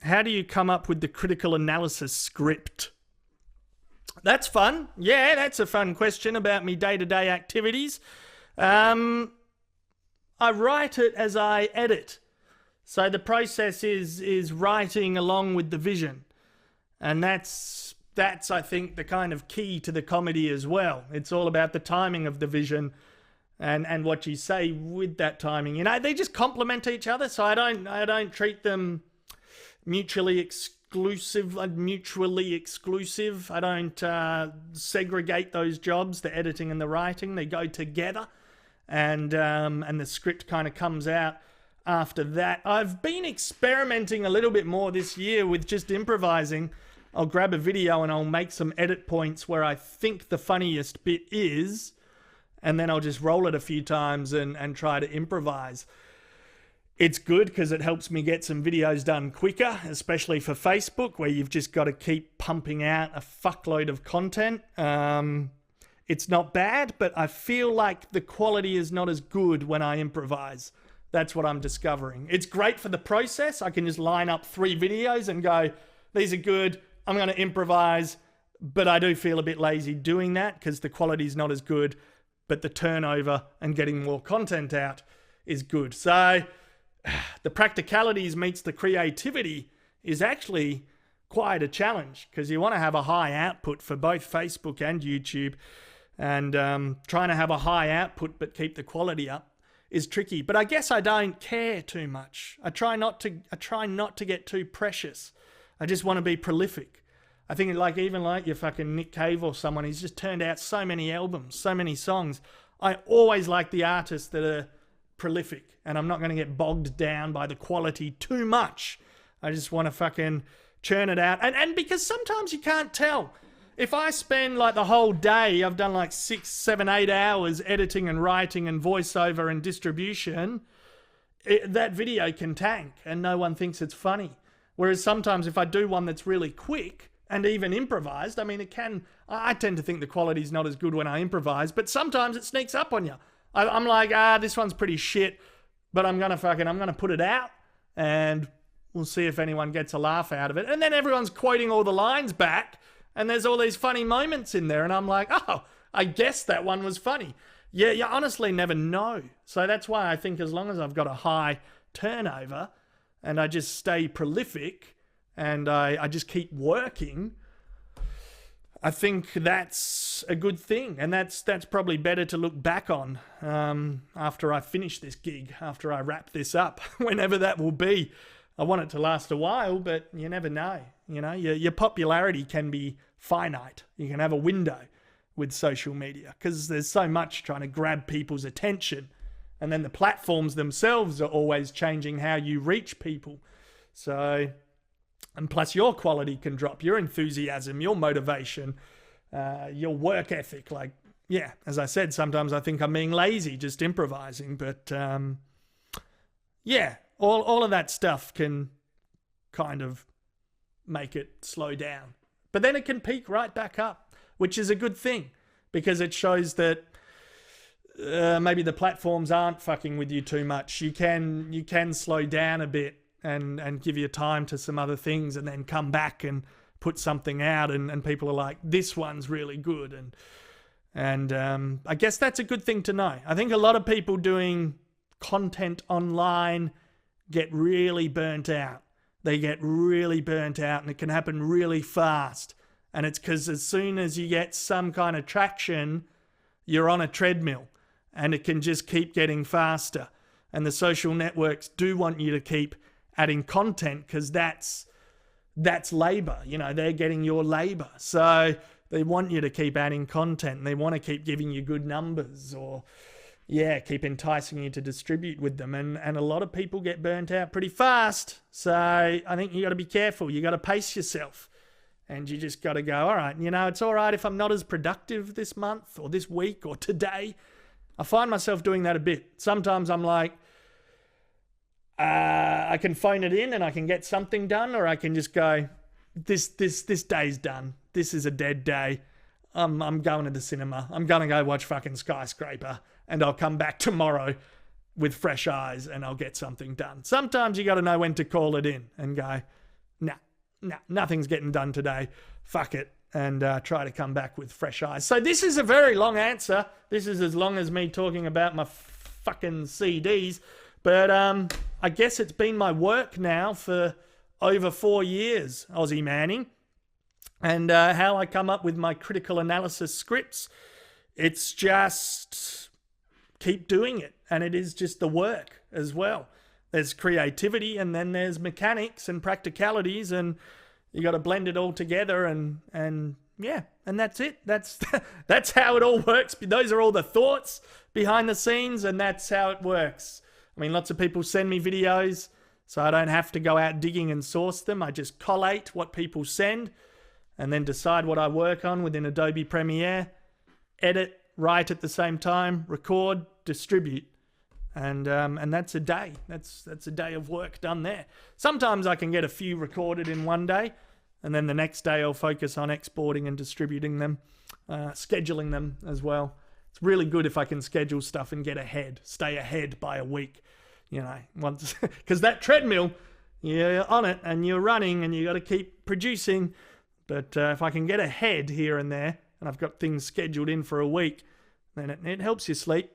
how do you come up with the critical analysis script? That's fun. Yeah, that's a fun question about me day-to-day activities. I write it as I edit. So the process is writing along with the vision. And that's I think the kind of key to the comedy as well. It's all about the timing of the vision and what you say with that timing. You know, they just complement each other, so I don't treat them mutually exclusive. I don't segregate those jobs, the editing and the writing. They go together, and the script kind of comes out after that. I've been experimenting a little bit more this year with just improvising. I'll grab a video and I'll make some edit points where I think the funniest bit is, and then I'll just roll it a few times and try to improvise. It's good because it helps me get some videos done quicker, especially for Facebook, where you've just got to keep pumping out a fuckload of content. It's not bad, but I feel like the quality is not as good when I improvise. That's what I'm discovering. It's great for the process. I can just line up 3 videos and go, these are good, I'm going to improvise, but I do feel a bit lazy doing that because the quality is not as good, but the turnover and getting more content out is good. So the practicalities meets the creativity is actually quite a challenge because you want to have a high output for both Facebook and YouTube, and trying to have a high output but keep the quality up is tricky. But I guess I don't care too much. I try not to get too precious. I just want to be prolific. I think even your fucking Nick Cave or someone, he's just turned out so many albums, so many songs. I always like the artists that are prolific, and I'm not going to get bogged down by the quality too much. I just want to fucking churn it out. And because sometimes you can't tell. If I spend the whole day, I've done 6, 7, 8 hours editing and writing and voiceover and distribution, that video can tank and no one thinks it's funny. Whereas sometimes if I do one that's really quick and even improvised, I mean, I tend to think the quality's not as good when I improvise, but sometimes it sneaks up on you. I'm like, this one's pretty shit, but I'm going to put it out and we'll see if anyone gets a laugh out of it. And then everyone's quoting all the lines back and there's all these funny moments in there. And I'm like, oh, I guess that one was funny. Yeah, you honestly never know. So that's why I think as long as I've got a high turnover and I just stay prolific and I just keep working, I think that's a good thing. And that's probably better to look back on after I finish this gig, after I wrap this up, whenever that will be. I want it to last a while, but you never know. You know, your popularity can be finite. You can have a window with social media because there's so much trying to grab people's attention. And then the platforms themselves are always changing how you reach people. So, and plus your quality can drop, your enthusiasm, your motivation, your work ethic. As I said, sometimes I think I'm being lazy just improvising, but all of that stuff can kind of make it slow down. But then it can peak right back up, which is a good thing because it shows that maybe the platforms aren't fucking with you too much. You can slow down a bit and give your time to some other things and then come back and put something out and people are like, this one's really good. And I guess that's a good thing to know. I think a lot of people doing content online get really burnt out. They get really burnt out and it can happen really fast. And it's because as soon as you get some kind of traction, you're on a treadmill and it can just keep getting faster. And the social networks do want you to keep adding content because that's labor. You know, they're getting your labor. So they want you to keep adding content and they want to keep giving you good numbers or keep enticing you to distribute with them. And a lot of people get burnt out pretty fast. So I think you got to be careful. You got to pace yourself and you just got to go, all right, it's all right if I'm not as productive this month or this week or today. I find myself doing that a bit. Sometimes I'm like, I can phone it in and I can get something done, or I can just go, this day's done. This is a dead day. I'm going to the cinema. I'm going to go watch fucking Skyscraper and I'll come back tomorrow with fresh eyes and I'll get something done. Sometimes you got to know when to call it in and go, nothing's getting done today. Fuck it. And try to come back with fresh eyes. So this is a very long answer. This is as long as me talking about my fucking CDs. But I guess it's been my work now for over 4 years, Ozzy Manning. And how I come up with my critical analysis scripts, it's just keep doing it. And it is just the work as well. There's creativity, and then there's mechanics and practicalities, and you got to blend it all together, and yeah, and that's it. That's how it all works. Those are all the thoughts behind the scenes, and that's how it works. I mean, lots of people send me videos, so I don't have to go out digging and source them. I just collate what people send, and then decide what I work on within Adobe Premiere, edit, write at the same time, record, distribute. And that's a day. That's a day of work done there. Sometimes I can get a few recorded in one day, and then the next day I'll focus on exporting and distributing them, scheduling them as well. It's really good if I can schedule stuff and get ahead, stay ahead by a week, once, because that treadmill, you're on it and you're running and you got to keep producing. But if I can get ahead here and there, and I've got things scheduled in for a week, then it helps you sleep.